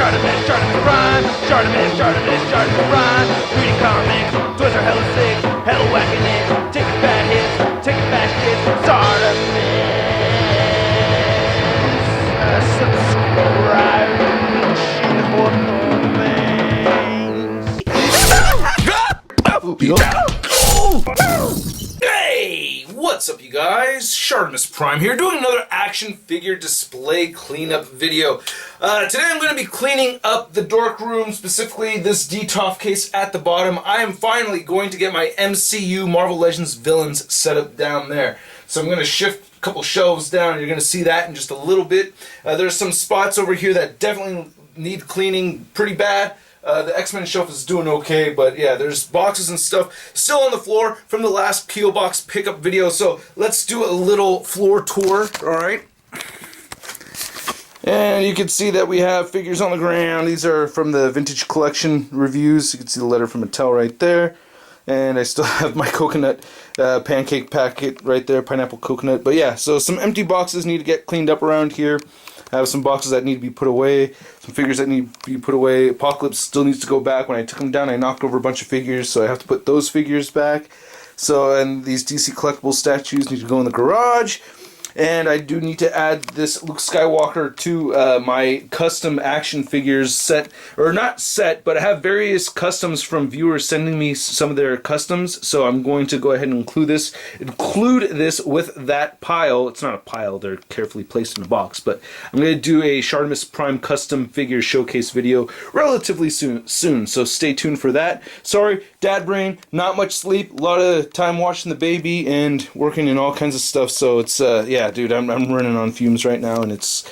ShartimusPrime. Reading comics, toys are hella sick, hella whacking it, taking bad hits, taking back hits. Subscribe Hey, what's up you guys? ShartimusPrime here doing another action figure display cleanup video. Today I'm going to be cleaning up the dork room, specifically this DTOF case at the bottom. I am finally going to get my MCU Marvel Legends villains set up down there. So I'm going to shift a couple shelves down. You're going to see that in just a little bit. There's some spots over here that definitely need cleaning pretty bad. The X-Men shelf is doing okay, but yeah, there's boxes and stuff still on the floor from the last P.O. Box pickup video, so let's do a little floor tour, alright? And you can see that we have figures on the ground. These are from the Vintage Collection reviews. You can see the letter from Mattel right there. And I still have my coconut pancake packet right there, pineapple coconut. But yeah, so some empty boxes need to get cleaned up around here. I have some boxes that need to be put away, some figures that need to be put away. Apocalypse still needs to go back. When I took him down, I knocked over a bunch of figures, so I have to put those figures back. So, and these DC collectible statues need to go in the garage. And I do need to add this Luke Skywalker to my custom action figures set, or not set, but I have various customs from viewers sending me some of their customs, so I'm going to go ahead and include this with that pile. It's not a pile, they're carefully placed in a box, but I'm going to do a ShartimusPrime custom figure showcase video relatively soon, so stay tuned for that. Sorry, dad brain, not much sleep, a lot of time watching the baby and working and all kinds of stuff, so it's, yeah, dude, I'm running on fumes right now, and it's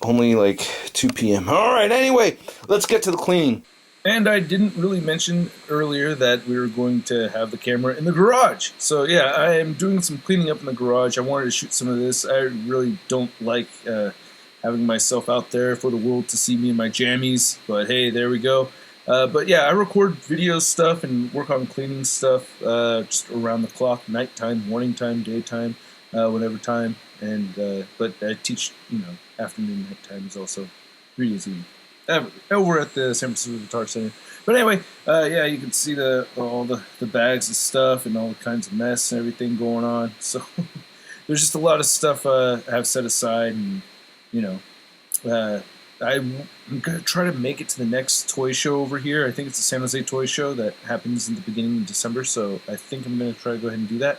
only like 2 p.m. Alright, anyway, let's get to the cleaning. And I didn't really mention earlier that we were going to have the camera in the garage. So yeah, I am doing some cleaning up in the garage. I wanted to shoot some of this. I really don't like having myself out there for the world to see me in my jammies, but hey, there we go. But yeah, I record video stuff and work on cleaning stuff just around the clock, nighttime, morning time, daytime, whatever time. And but I teach, you know, afternoon, night times also 3 days a week over at the San Francisco Guitar Center. But anyway, yeah, you can see all the bags of stuff and all the kinds of mess and everything going on. So there's just a lot of stuff I have set aside, and you know, I'm gonna try to make it to the next toy show over here. I think it's the San Jose Toy Show that happens in the beginning of December. So I think I'm gonna try to go ahead and do that.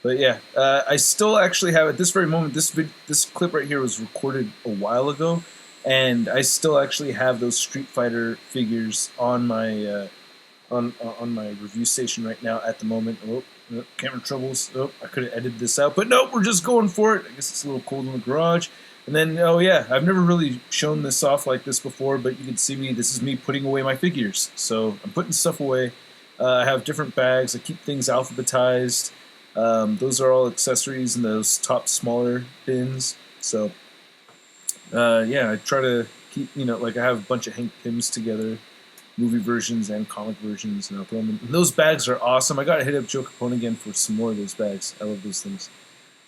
But yeah, I still actually have, at this very moment, this clip right here was recorded a while ago, and I still actually have those Street Fighter figures on my on my review station right now at the moment. Oh, camera troubles. Oh, I could have edited this out, but no, we're just going for it. I guess it's a little cold in the garage. And then, oh yeah, I've never really shown this off like this before, but you can see me. This is me putting away my figures. So I'm putting stuff away. I have different bags. I keep things alphabetized. Those are all accessories in those top smaller bins. So, yeah, I try to keep, you know, like I have a bunch of Hank Pyms together, movie versions and comic versions, and I'll throw them in. And those bags are awesome. I gotta hit up Joe Capone again for some more of those bags. I love those things.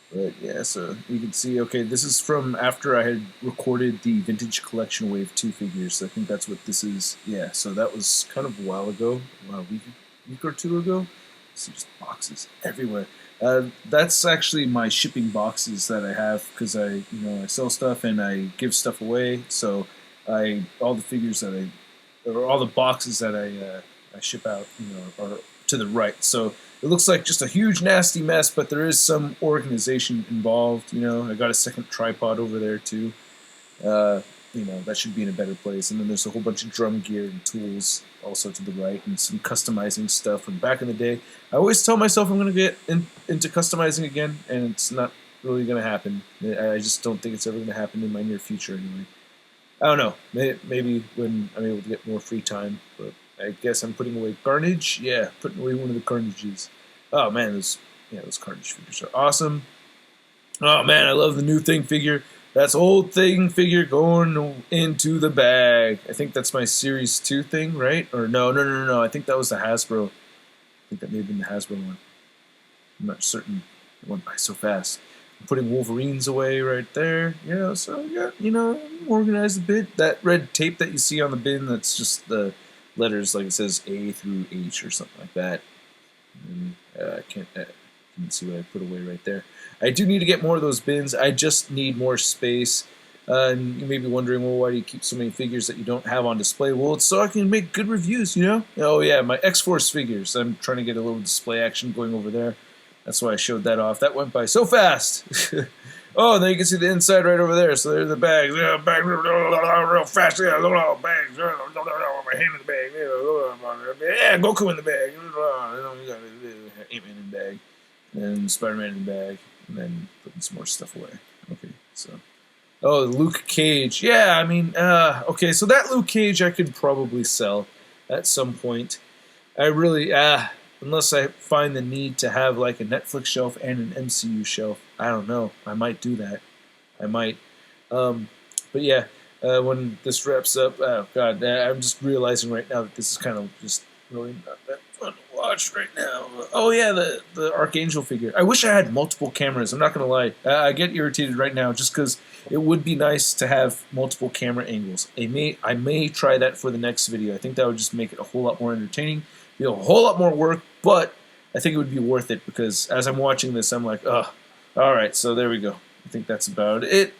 But yeah, so you can see, okay, this is from after I had recorded the Vintage Collection Wave 2 figures. I think that's what this is. Yeah, so that was kind of a while ago, a week or two ago. See just boxes everywhere. That's actually my shipping boxes that I have, because I sell stuff and I give stuff away. So all the figures that all the boxes that I ship out, you know, are to the right. So it looks like just a huge nasty mess, but there is some organization involved. You know, I got a second tripod over there too. You know, that should be in a better place. And then there's a whole bunch of drum gear and tools also to the right, and some customizing stuff from back in the day. I always tell myself I'm going to get into customizing again, and it's not really going to happen. I just don't think it's ever going to happen in my near future anyway. I don't know. Maybe when I'm able to get more free time, but I guess I'm putting away Carnage. Yeah, putting away one of the Carnages. Oh man, those Carnage figures are awesome. Oh man, I love the new Thing figure. That's old Thing figure going into the bag. I think that's my Series 2 thing, right? Or no. I think that was the Hasbro. I think that may have been the Hasbro one. I'm not certain. It went by so fast. putting Wolverines away right there. So organized a bit. That red tape that you see on the bin, that's just the letters, like it says A through H or something like that. And, I can't see what I put away right there. I do need to get more of those bins. I just need more space. And you may be wondering, well, why do you keep so many figures that you don't have on display? Well, it's so I can make good reviews, Oh, yeah, my X-Force figures. I'm trying to get a little display action going over there. That's why I showed that off. That went by so fast. Oh, and then you can see the inside right over there. So there's the bags. Bags real fast. Bags. My hand in the bag. Yeah, Goku in the bag. Ant-Man in the bag. And Spider-Man in the bag. And then putting some more stuff away. Okay, so... Oh, Luke Cage. Yeah, I mean, okay, so that Luke Cage I could probably sell at some point. I really, unless I find the need to have like a Netflix shelf and an MCU shelf. I don't know. I might do that. I might. But yeah, when this wraps up, oh god, I'm just realizing right now that this is kind of just really not that fun to watch right now. Oh yeah, the Archangel figure. I wish I had multiple cameras. I'm not gonna lie. I get irritated right now just because it would be nice to have multiple camera angles. I may try that for the next video. I think that would just make it a whole lot more entertaining. Be a whole lot more work, but I think it would be worth it because as I'm watching this, I'm like, oh, all right. So there we go. I think that's about it.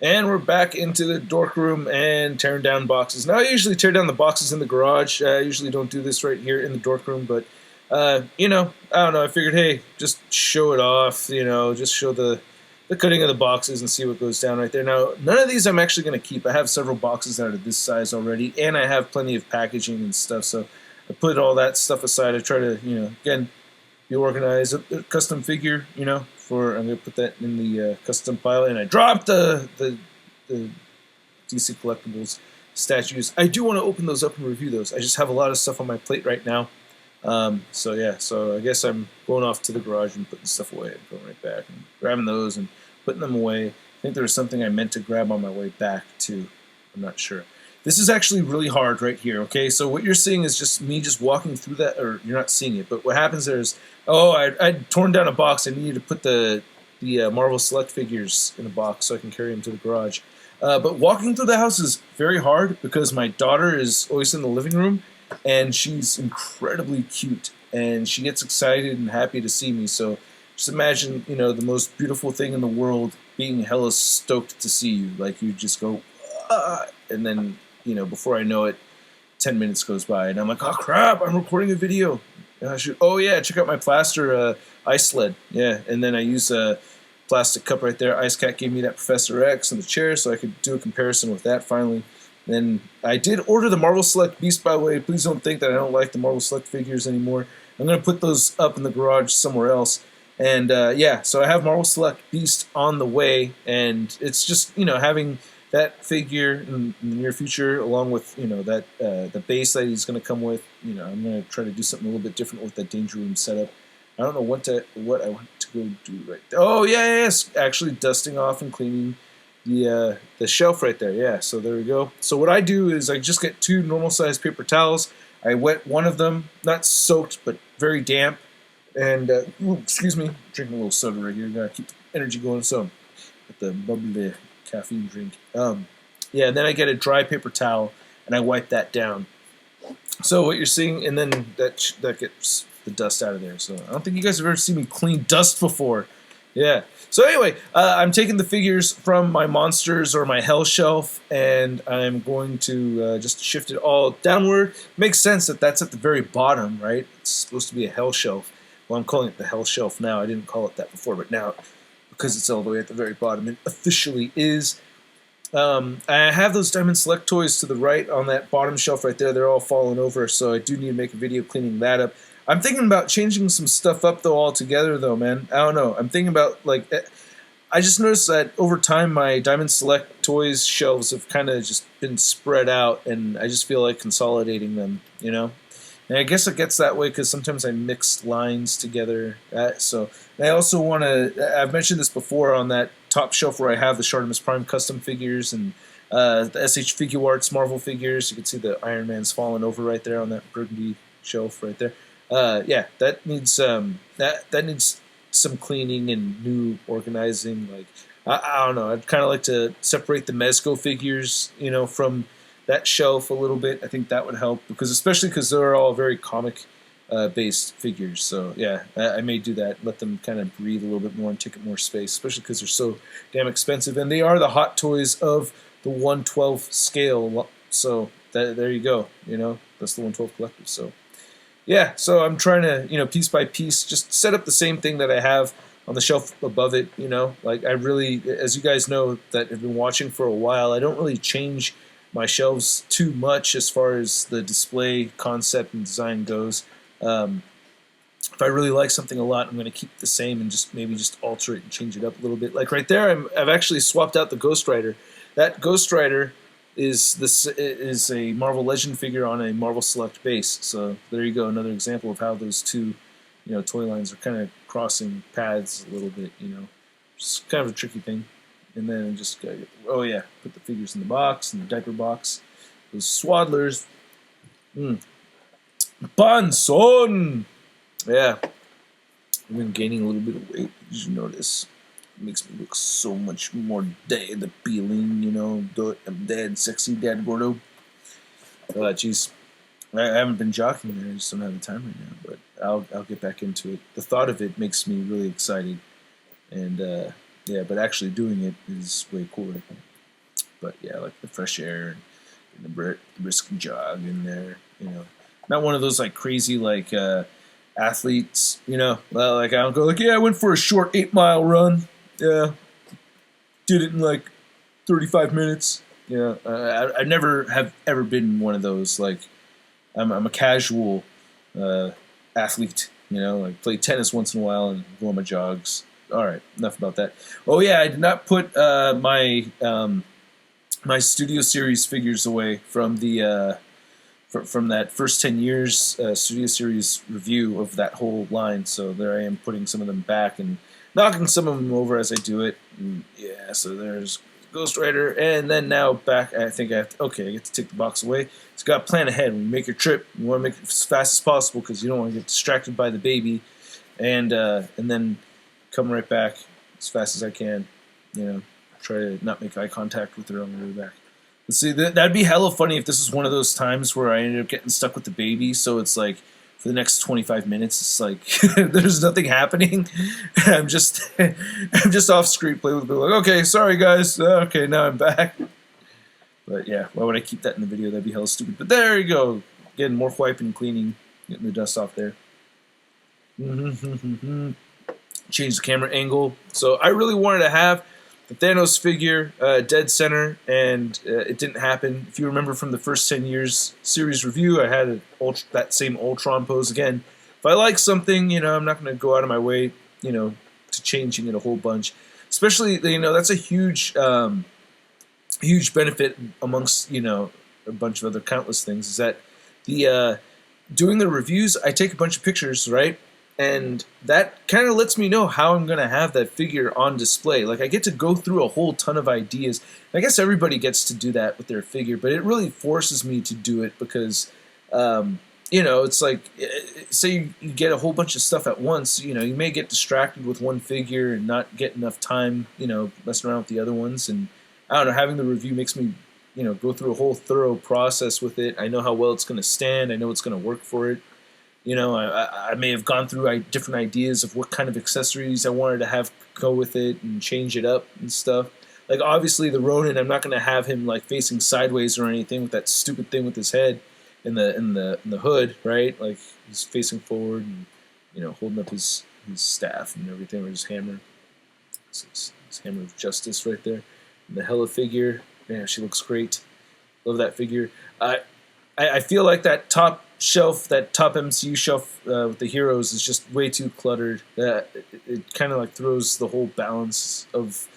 And we're back into the dork room and tearing down boxes. Now, I usually tear down the boxes in the garage. I usually don't do this right here in the dork room, but, I don't know. I figured, hey, just show it off, just show the cutting of the boxes and see what goes down right there. Now, none of these I'm actually going to keep. I have several boxes that are this size already, and I have plenty of packaging and stuff, so I put all that stuff aside. I try to, again, be organized. A custom figure, I'm going to put that in the custom pile, and I dropped the DC Collectibles statues. I do want to open those up and review those. I just have a lot of stuff on my plate right now. So I guess I'm going off to the garage and putting stuff away and going right back and grabbing those and putting them away. I think there was something I meant to grab on my way back too. I'm not sure. This is actually really hard right here, okay? So what you're seeing is just me just walking through that, or you're not seeing it, but what happens there is, I'd torn down a box. I needed to put the Marvel Select figures in a box so I can carry them to the garage. But walking through the house is very hard because my daughter is always in the living room, and she's incredibly cute, and she gets excited and happy to see me. So just imagine, the most beautiful thing in the world being hella stoked to see you. Like, you just go, and then, before I know it, 10 minutes goes by, and I'm like, oh crap, I'm recording a video. And I should, check out my plaster ice sled. Yeah, and then I use a plastic cup right there. Ice Cat gave me that Professor X in the chair, so I could do a comparison with that finally. Then I did order the Marvel Select Beast, by the way. Please don't think that I don't like the Marvel Select figures anymore. I'm going to put those up in the garage somewhere else. And so I have Marvel Select Beast on the way, and it's just, having that figure in the near future, along with, that the base that he's going to come with. I'm going to try to do something a little bit different with that Danger Room setup. I don't know what I want to go do right there. Oh, yes, actually dusting off and cleaning the shelf right there. Yeah, so there we go. So what I do is I just get 2 normal-sized paper towels. I wet one of them, not soaked, but very damp. And, excuse me, drinking a little soda right here. Gotta keep the energy going. So, with the bubbly caffeine drink. And then I get a dry paper towel, and I wipe that down. So what you're seeing, and then that gets the dust out of there. So I don't think you guys have ever seen me clean dust before. Yeah. So anyway, I'm taking the figures from my monsters or my hell shelf, and I'm going to just shift it all downward. Makes sense that that's at the very bottom, right? It's supposed to be a hell shelf. Well, I'm calling it the hell shelf now. I didn't call it that before, but now, because it's all the way at the very bottom, it officially is. I have those Diamond Select toys to the right on that bottom shelf right there. They're all falling over, so I do need to make a video cleaning that up. I'm thinking about changing some stuff up, though, altogether, though, man. I don't know. I'm thinking about, like, I just noticed that over time my Diamond Select toys shelves have kind of just been spread out, and I just feel like consolidating them, And I guess it gets that way because sometimes I mix lines together. And I also want to, I've mentioned this before on that top shelf where I have the ShartimusPrime custom figures and the SH Figure Arts Marvel figures. You can see the Iron Man's falling over right there on that burgundy shelf right there. That needs some cleaning and new organizing. Like I don't know, I'd kind of like to separate the Mezco figures, from that shelf a little bit. I think that would help especially because they're all very comic based figures. So yeah, I may do that. Let them kind of breathe a little bit more and take up more space, especially because they're so damn expensive, and they are the hot toys of the 1/12 scale. So there you go. That's the 1/12 collective. So yeah, so I'm trying to piece by piece just set up the same thing that I have on the shelf above it. Like I really, as you guys know that have been watching for a while, I don't really change my shelves too much as far as the display concept and design goes. If I really like something a lot, I'm going to keep it the same and maybe just alter it and change it up a little bit. Like right there, I've actually swapped out the Ghost Rider. That Ghost Rider is a Marvel Legend figure on a Marvel Select base. So there you go, another example of how those two, toy lines are kind of crossing paths a little bit. It's kind of a tricky thing. And then just put the figures in the box, in the diaper box. Those swaddlers. Banson! Yeah. I've been gaining a little bit of weight. Did you notice? It makes me look so much more dead appealing, I'm dead, sexy dad gordo. Jeez. I haven't been jogging there. I just don't have the time right now. But I'll get back into it. The thought of it makes me really excited. And, but actually doing it is way cooler. But, yeah, like the fresh air and the brisk jog in there, Not one of those, like, crazy, like, athletes, like I don't go like, I went for a short 8-mile run. Yeah. Did it in, like, 35 minutes. I never have ever been one of those, like, I'm a casual athlete, like play tennis once in a while and go on my jogs. All right, enough about that. Oh yeah, I did not put my Studio Series figures away from the from that first 10 years Studio Series review of that whole line. So there I am putting some of them back and knocking some of them over as I do it. And yeah, so there's Ghost Rider, and then now back. I think I get to take the box away. So got to plan ahead. When you make your trip, you want to make it as fast as possible because you don't want to get distracted by the baby, and then come right back as fast as I can. Try to not make eye contact with her on the way back. Let's see, that'd be hella funny if this is one of those times where I ended up getting stuck with the baby. So it's like for the next 25 minutes, it's like there's nothing happening. I'm just off screen playing with the baby. Like, okay, sorry guys. Okay, now I'm back. But yeah, why would I keep that in the video? That'd be hella stupid. But there you go. Getting more wiping, cleaning, getting the dust off there. Change the camera angle. So I really wanted to have the Thanos figure dead center, and it didn't happen. If you remember from the first 10 years series review, I had that same Ultron pose again. If I like something, I'm not going to go out of my way, to changing it a whole bunch. Especially, that's a huge benefit amongst, a bunch of other countless things, is that the doing the reviews, I take a bunch of pictures, right? And that kind of lets me know how I'm going to have that figure on display. Like, I get to go through a whole ton of ideas. I guess everybody gets to do that with their figure, but it really forces me to do it because, it's like, say you get a whole bunch of stuff at once, you may get distracted with one figure and not get enough time, messing around with the other ones. And, I don't know, having the review makes me, go through a whole thorough process with it. I know how well it's going to stand. I know it's going to work for it. I may have gone through different ideas of what kind of accessories I wanted to have go with it and change it up and stuff. Like, obviously, the Ronin, I'm not going to have him, like, facing sideways or anything with that stupid thing with his head in the hood, right? Like, he's facing forward and, holding up his staff and everything, or his hammer. His hammer of justice right there. And the Hela figure, man, she looks great. Love that figure. I feel like that top shelf, that top MCU shelf with the heroes is just way too cluttered. It kind of like throws the whole balance of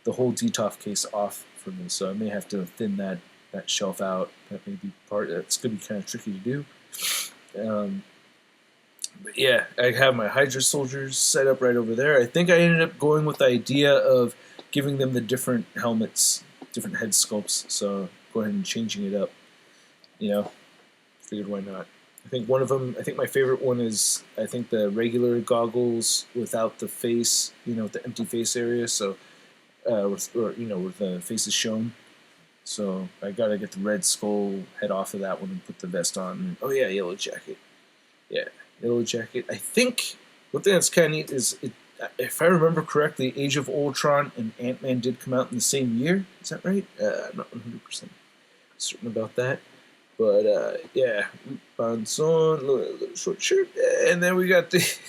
the whole DTOF case off for me. So I may have to thin that shelf out. That may be that's going to be kind of tricky to do. But yeah, I have my Hydra soldiers set up right over there. I think I ended up going with the idea of giving them the different helmets, different head sculpts. So go ahead and changing it up. Figured why not. I think one of them. I think my favorite one is I think the regular goggles without the face. With the empty face area. So, with the face is shown. So I gotta get the Red Skull head off of that one and put the vest on. Oh yeah, Yellow Jacket. Yeah, Yellow Jacket. I think one thing that's kind of neat is, if I remember correctly, Age of Ultron and Ant-Man did come out in the same year. Is that right? I'm not 100% certain about that. But yeah, pants on, little short shirt, and then we got this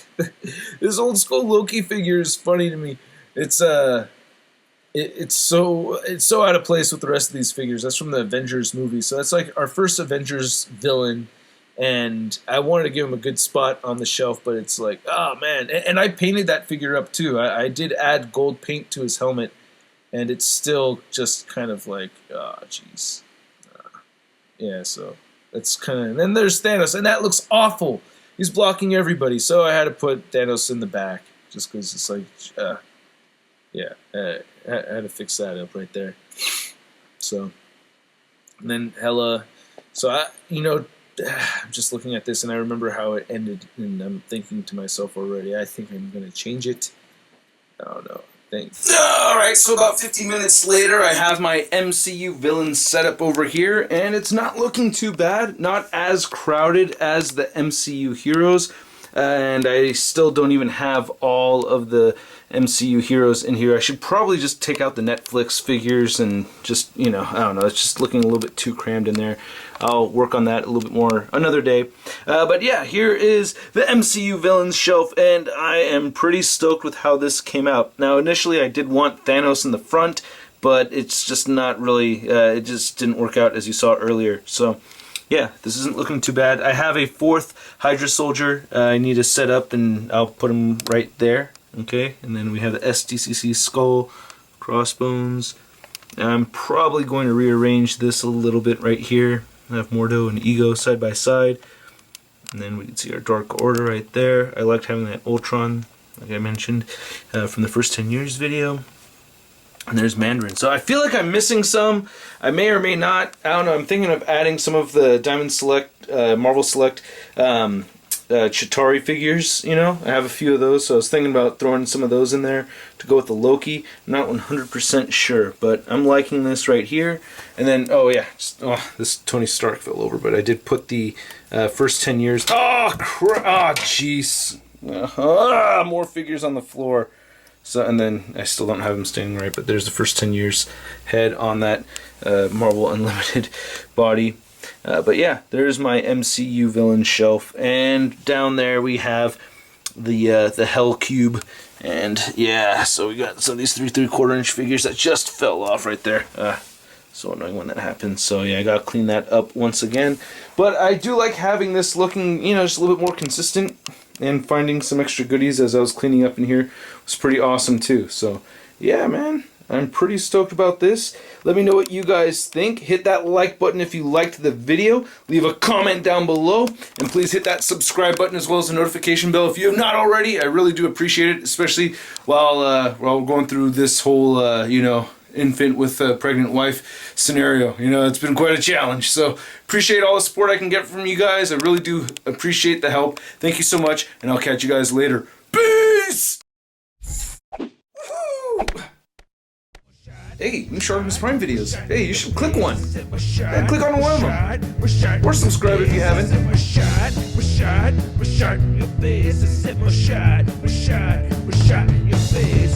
old school Loki figure is funny to me. It's so out of place with the rest of these figures. That's from the Avengers movie, so that's like our first Avengers villain, and I wanted to give him a good spot on the shelf, but it's like, oh man, and I painted that figure up too. I did add gold paint to his helmet, and it's still just kind of like, oh jeez. Yeah, so that's kind of... And then there's Thanos, and that looks awful. He's blocking everybody, so I had to put Thanos in the back, just because it's like, I had to fix that up right there. So, and then Hela... So, I'm just looking at this, and I remember how it ended, and I'm thinking to myself already, I think I'm going to change it. I don't know. Thanks. Alright, so about 50 minutes later, I have my MCU villains set up over here, and it's not looking too bad. Not as crowded as the MCU heroes, and I still don't even have all of the MCU heroes in here. I should probably just take out the Netflix figures and just, I don't know, it's just looking a little bit too crammed in there. I'll work on that a little bit more another day. But yeah, here is the MCU villains shelf, and I am pretty stoked with how this came out. Now, initially I did want Thanos in the front, but it's just not really, it just didn't work out as you saw earlier. So yeah, this isn't looking too bad. I have a fourth Hydra Soldier I need to set up, and I'll put him right there. Okay, and then we have the SDCC skull, crossbones. I'm probably going to rearrange this a little bit right here. I have Mordo and Ego side by side. And then we can see our Dark Order right there. I liked having that Ultron, like I mentioned, from the first 10 years video. And there's Mandarin. So I feel like I'm missing some. I may or may not. I don't know. I'm thinking of adding some of the Diamond Select, Marvel Select Chitauri figures, I have a few of those, so I was thinking about throwing some of those in there to go with the Loki. I'm not 100% sure, but I'm liking this right here. And then, oh yeah, this Tony Stark fell over, but I did put the first 10 years. Oh, jeez. More figures on the floor. So, and then I still don't have them standing right, but there's the first 10 years head on that Marvel Unlimited body. But yeah, there's my MCU villain shelf, and down there we have the Hell Cube, and yeah, so we got some of these 3 3/4 inch figures that just fell off right there. So annoying when that happens. So yeah, I gotta clean that up once again. But I do like having this looking, just a little bit more consistent, and finding some extra goodies as I was cleaning up in here was pretty awesome too. So yeah, man, I'm pretty stoked about this. Let me know what you guys think. Hit that like button if you liked the video. Leave a comment down below. And please hit that subscribe button as well as the notification bell if you have not already. I really do appreciate it, especially while we're going through this whole, infant with a pregnant wife scenario. It's been quite a challenge. So appreciate all the support I can get from you guys. I really do appreciate the help. Thank you so much, and I'll catch you guys later. Peace! Hey, new ShartimusPrime videos. Hey, you should click one. Yeah, click on one of them. Or subscribe if you haven't. Your face,